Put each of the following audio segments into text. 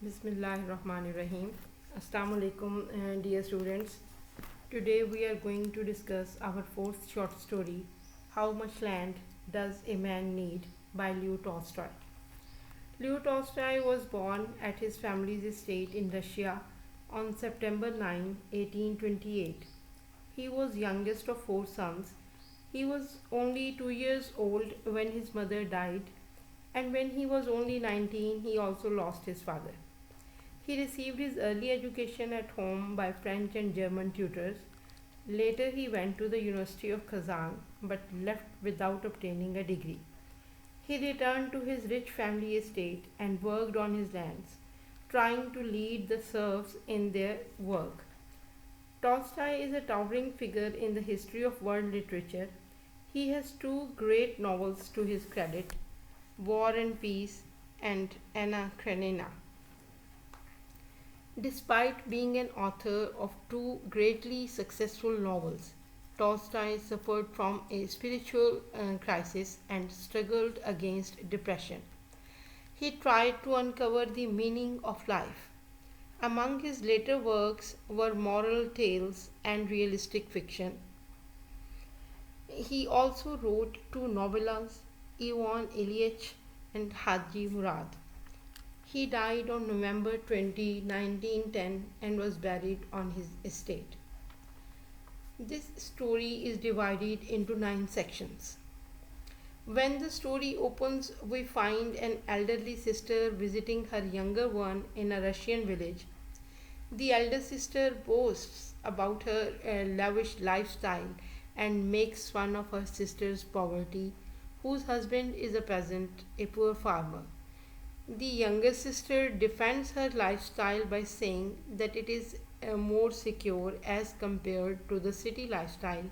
Bismillahirrahmanirrahim. Assalamu alaikum, dear students. Today we are going to discuss our fourth short story, How Much Land Does a Man Need by Leo Tolstoy. Leo Tolstoy was born at his family's estate in Russia on September 9, 1828. He was youngest of four sons. He was only 2 years old when his mother died, and when he was only 19, he also lost his father. He received his early education at home by French and German tutors. Later, he went to the University of Kazan but left without obtaining a degree. He returned to his rich family estate and worked on his lands, trying to lead the serfs in their work. Tolstoy is a towering figure in the history of world literature. He has two great novels to his credit, War and Peace and Anna Karenina. Despite being an author of two greatly successful novels, Tolstoy suffered from a spiritual crisis and struggled against depression. He tried to uncover the meaning of life. Among his later works were moral tales and realistic fiction. He also wrote two novellas, Ivan Ilyich and Haji Murad. He died on November 20, 1910 and was buried on his estate. This story is divided into 9 sections. When the story opens, we find an elderly sister visiting her younger one in a Russian village. The elder sister boasts about her lavish lifestyle and makes fun of her sister's poverty, whose husband is a peasant, a poor farmer. The younger sister defends her lifestyle by saying that it is more secure as compared to the city lifestyle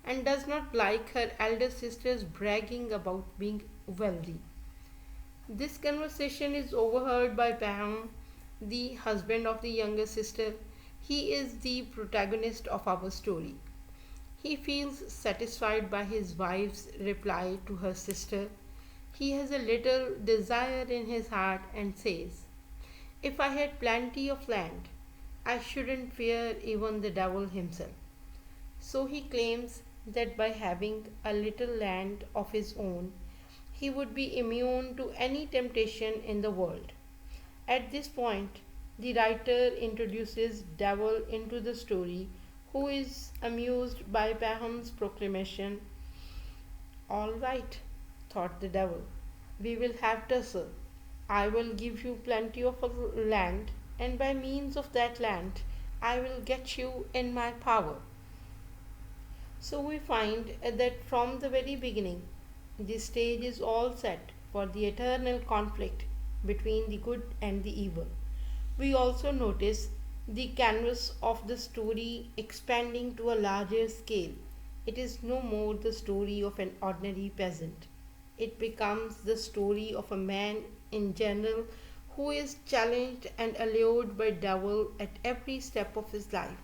and does not like her elder sister's bragging about being wealthy. This conversation is overheard by Paham, the husband of the younger sister. He is the protagonist of our story. He feels satisfied by his wife's reply to her sister. He has a little desire in his heart and says, If I had plenty of land, I shouldn't fear even the devil himself. So he claims that by having a little land of his own, he would be immune to any temptation in the world. At this point, the writer introduces Devil into the story, who is amused by Paham's proclamation. All right, thought the devil, we will have tussle. I will give you plenty of land, and by means of that land, I will get you in my power. So we find that from the very beginning, the stage is all set for the eternal conflict between the good and the evil. We also notice the canvas of the story expanding to a larger scale. It is no more the story of an ordinary peasant. It becomes the story of a man in general who is challenged and allured by devil at every step of his life.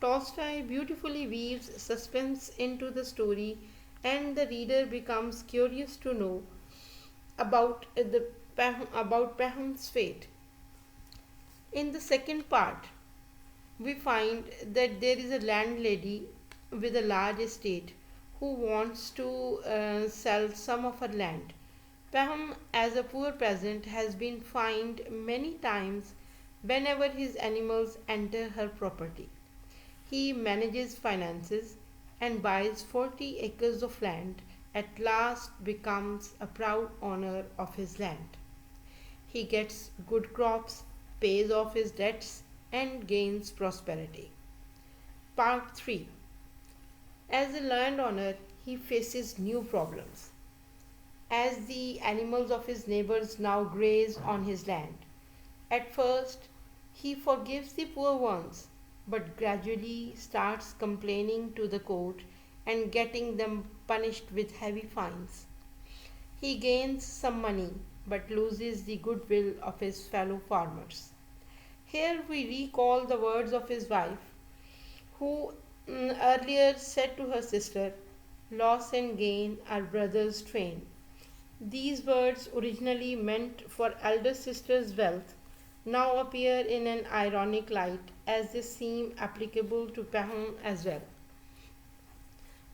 Tolstoy beautifully weaves suspense into the story, and the reader becomes curious to know about Paham's fate. In the second part, we find that there is a landlady with a large estate who wants to sell some of her land. Paham, as a poor peasant, has been fined many times whenever his animals enter her property. He manages finances and buys 40 acres of land, at last becomes a proud owner of his land. He gets good crops, pays off his debts, and gains prosperity. Part 3. As a landowner, he faces new problems. As the animals of his neighbors now graze on his land, at first he forgives the poor ones, but gradually starts complaining to the court and getting them punished with heavy fines. He gains some money but loses the goodwill of his fellow farmers. Here we recall the words of his wife, who earlier said to her sister, Loss and gain are brothers twain. These words originally meant for elder sister's wealth, now appear in an ironic light as they seem applicable to Pahom as well.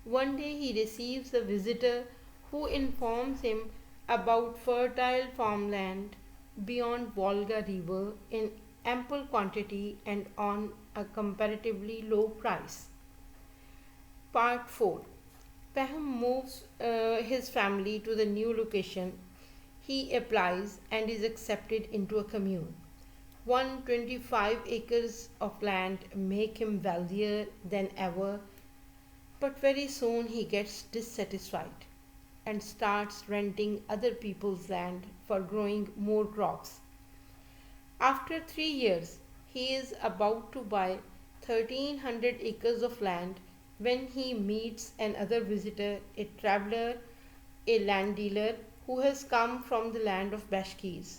One day he receives a visitor who informs him about fertile farmland beyond Volga River in ample quantity and on a comparatively low price. Part 4. Paham moves his family to the new location. He applies and is accepted into a commune. 125 acres of land make him wealthier than ever, but very soon he gets dissatisfied and starts renting other people's land for growing more crops. After 3 years, he is about to buy 1300 acres of land when he meets another visitor, a traveler, a land dealer who has come from the land of Bashkirs.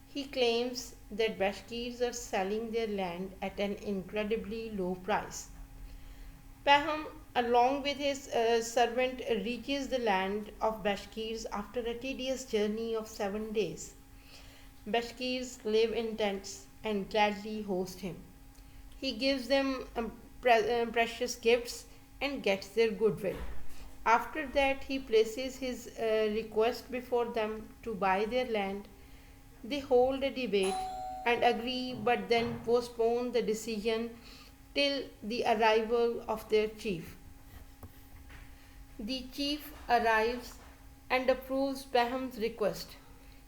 He claims that Bashkirs are selling their land at an incredibly low price. Paham, along with his servant, reaches the land of Bashkirs after a tedious journey of 7 days. Bashkirs live in tents and gladly host him. He gives them precious gifts and gets their goodwill. After that, he places his request before them to buy their land. They hold a debate and agree, but then postpone the decision till the arrival of their chief. The chief arrives and approves Paham's request.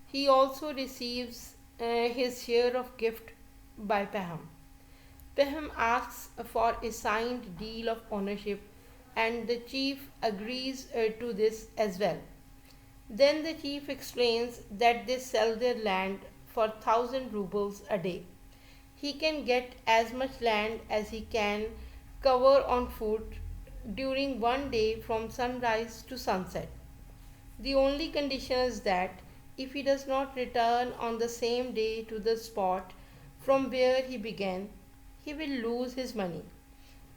He also receives his share of gift by Paham. Paham asks for a signed deal of ownership and the chief agrees to this as well. Then the chief explains that they sell their land for 1000 rubles a day. He can get as much land as he can cover on foot during one day from sunrise to sunset. The only condition is that if he does not return on the same day to the spot from where he began, he will lose his money.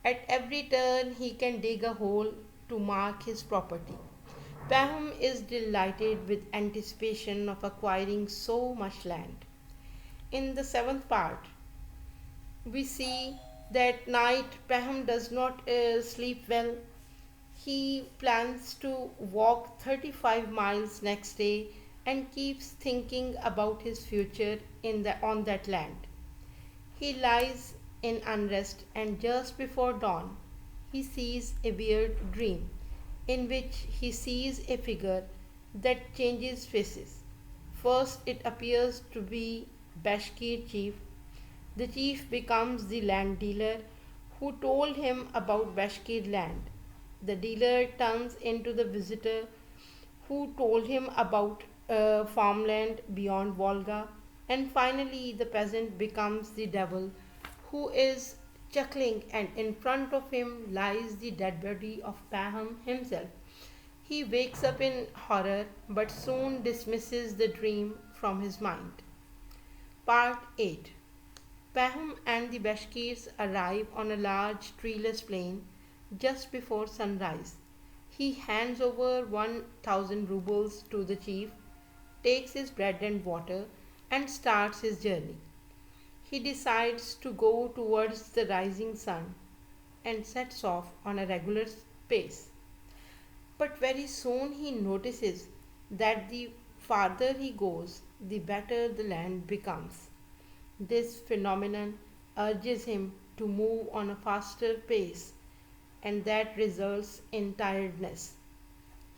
At every turn, he can dig a hole to mark his property. Paham is delighted with anticipation of acquiring so much land. In the seventh part, we see that night Paham does not sleep well. He plans to walk 35 miles next day and keeps thinking about his future on that land. He lies in unrest and just before dawn he sees a weird dream in which he sees a figure that changes faces. First it appears to be Bashkir chief. The chief becomes the land dealer who told him about Bashkir land. The dealer turns into the visitor who told him about farmland beyond Volga, and finally the peasant becomes the devil who is chuckling, and in front of him lies the dead body of Paham himself. He wakes up in horror but soon dismisses the dream from his mind. Part 8. Paham and the Bashkirs arrive on a large treeless plain just before sunrise. He hands over 1000 rubles to the chief, takes his bread and water, and starts his journey. He decides to go towards the rising sun and sets off on a regular pace. But very soon he notices that the farther he goes, the better the land becomes. This phenomenon urges him to move on a faster pace, and that results in tiredness.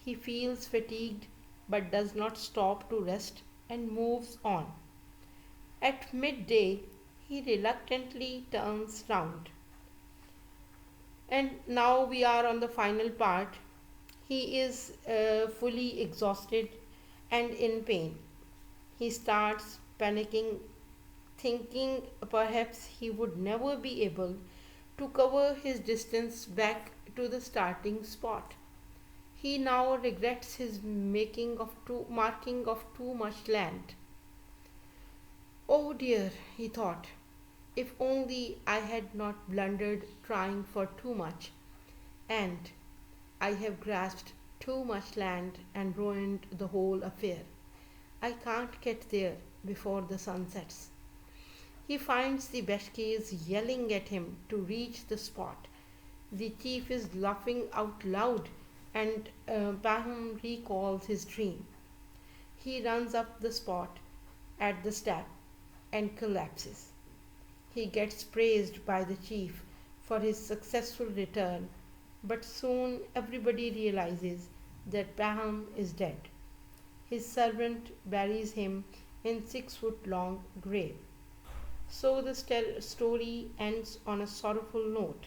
He feels fatigued but does not stop to rest and moves on. At midday, he reluctantly turns round. And now we are on the final part. He is fully exhausted and in pain. He starts panicking, thinking perhaps he would never be able to cover his distance back to the starting spot. He now regrets his marking of too much land. Oh dear, he thought, if only I had not blundered trying for too much, and I have grasped too much land and ruined the whole affair. I can't get there before the sun sets. He finds the Bashkirs yelling at him to reach the spot. The chief is laughing out loud, and Baham recalls his dream. He runs up the spot at the step and collapses. He gets praised by the chief for his successful return, but soon everybody realizes that Baham is dead. His servant buries him in 6 foot long grave. So the story ends on a sorrowful note.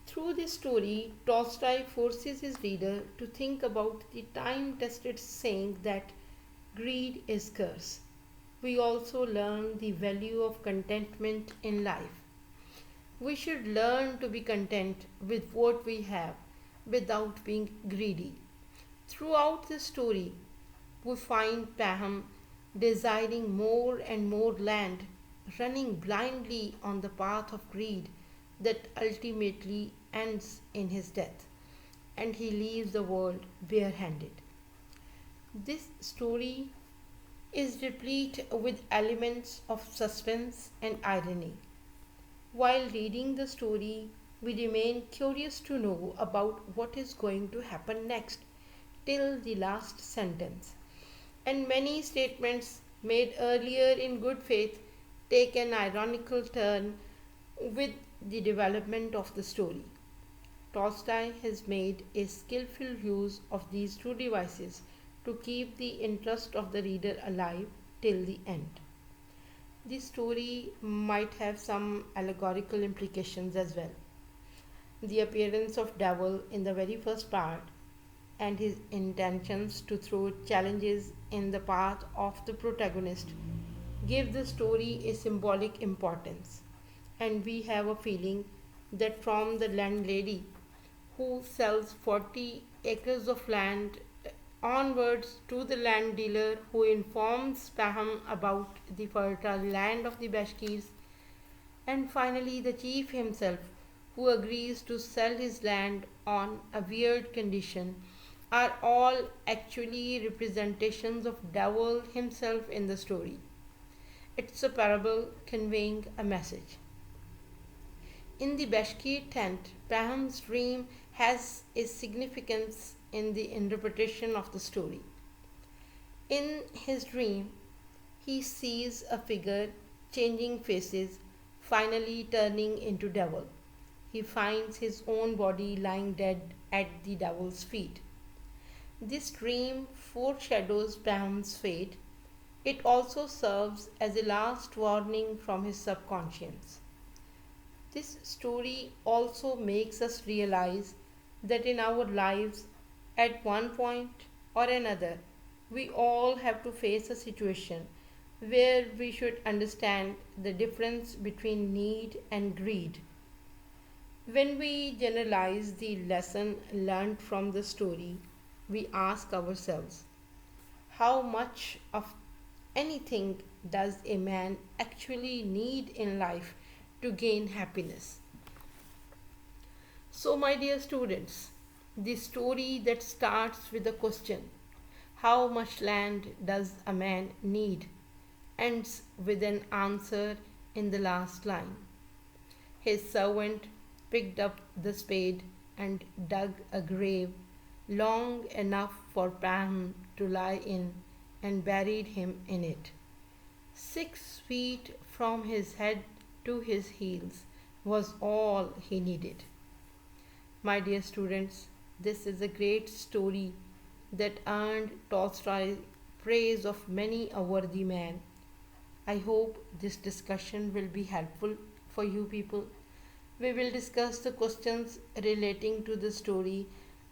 Through this story, Tolstoy forces his reader to think about the time tested saying that greed is curse. We also learn the value of contentment in life. We should learn to be content with what we have without being greedy. Throughout the story, we find Paham desiring more and more land, running blindly on the path of greed that ultimately ends in his death, and he leaves the world barehanded. This story is replete with elements of suspense and irony. While reading the story, we remain curious to know about what is going to happen next till the last sentence. And many statements made earlier in good faith take an ironical turn with the development of the story. Tolstoy has made a skillful use of these two devices to keep the interest of the reader alive till the end. The story might have some allegorical implications as well. The appearance of devil in the very first part and his intentions to throw challenges in the path of the protagonist give the story a symbolic importance, and we have a feeling that from the landlady who sells 40 acres of land onwards to the land dealer who informs Paham about the fertile land of the Bashkirs, and finally the chief himself who agrees to sell his land on a weird condition, are all actually representations of devil himself in the story. It's a parable conveying a message. In the Bashkir tent, Paham's dream has a significance in the interpretation of the story. In his dream, he sees a figure changing faces, finally turning into devil. He finds his own body lying dead at the devil's feet. This dream foreshadows Paham's fate. It also serves as a last warning from his subconscious. This story also makes us realize that in our lives, at one point or another, we all have to face a situation where we should understand the difference between need and greed. When we generalize the lesson learned from the story, we ask ourselves, how much of anything does a man actually need in life to gain happiness? So, my dear students, the story that starts with the question, how much land does a man need, ends with an answer in the last line. His servant picked up the spade and dug a grave long enough for Pam to lie in and buried him in it. 6 feet from his head to his heels was all he needed. My dear students, this is a great story that earned Tolstoy praise of many a worthy man. I hope this discussion will be helpful for you people. We will discuss the questions relating to the story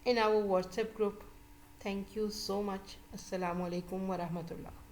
in our WhatsApp group. Thank you so much. Assalamu alaikum wa rahmatullah.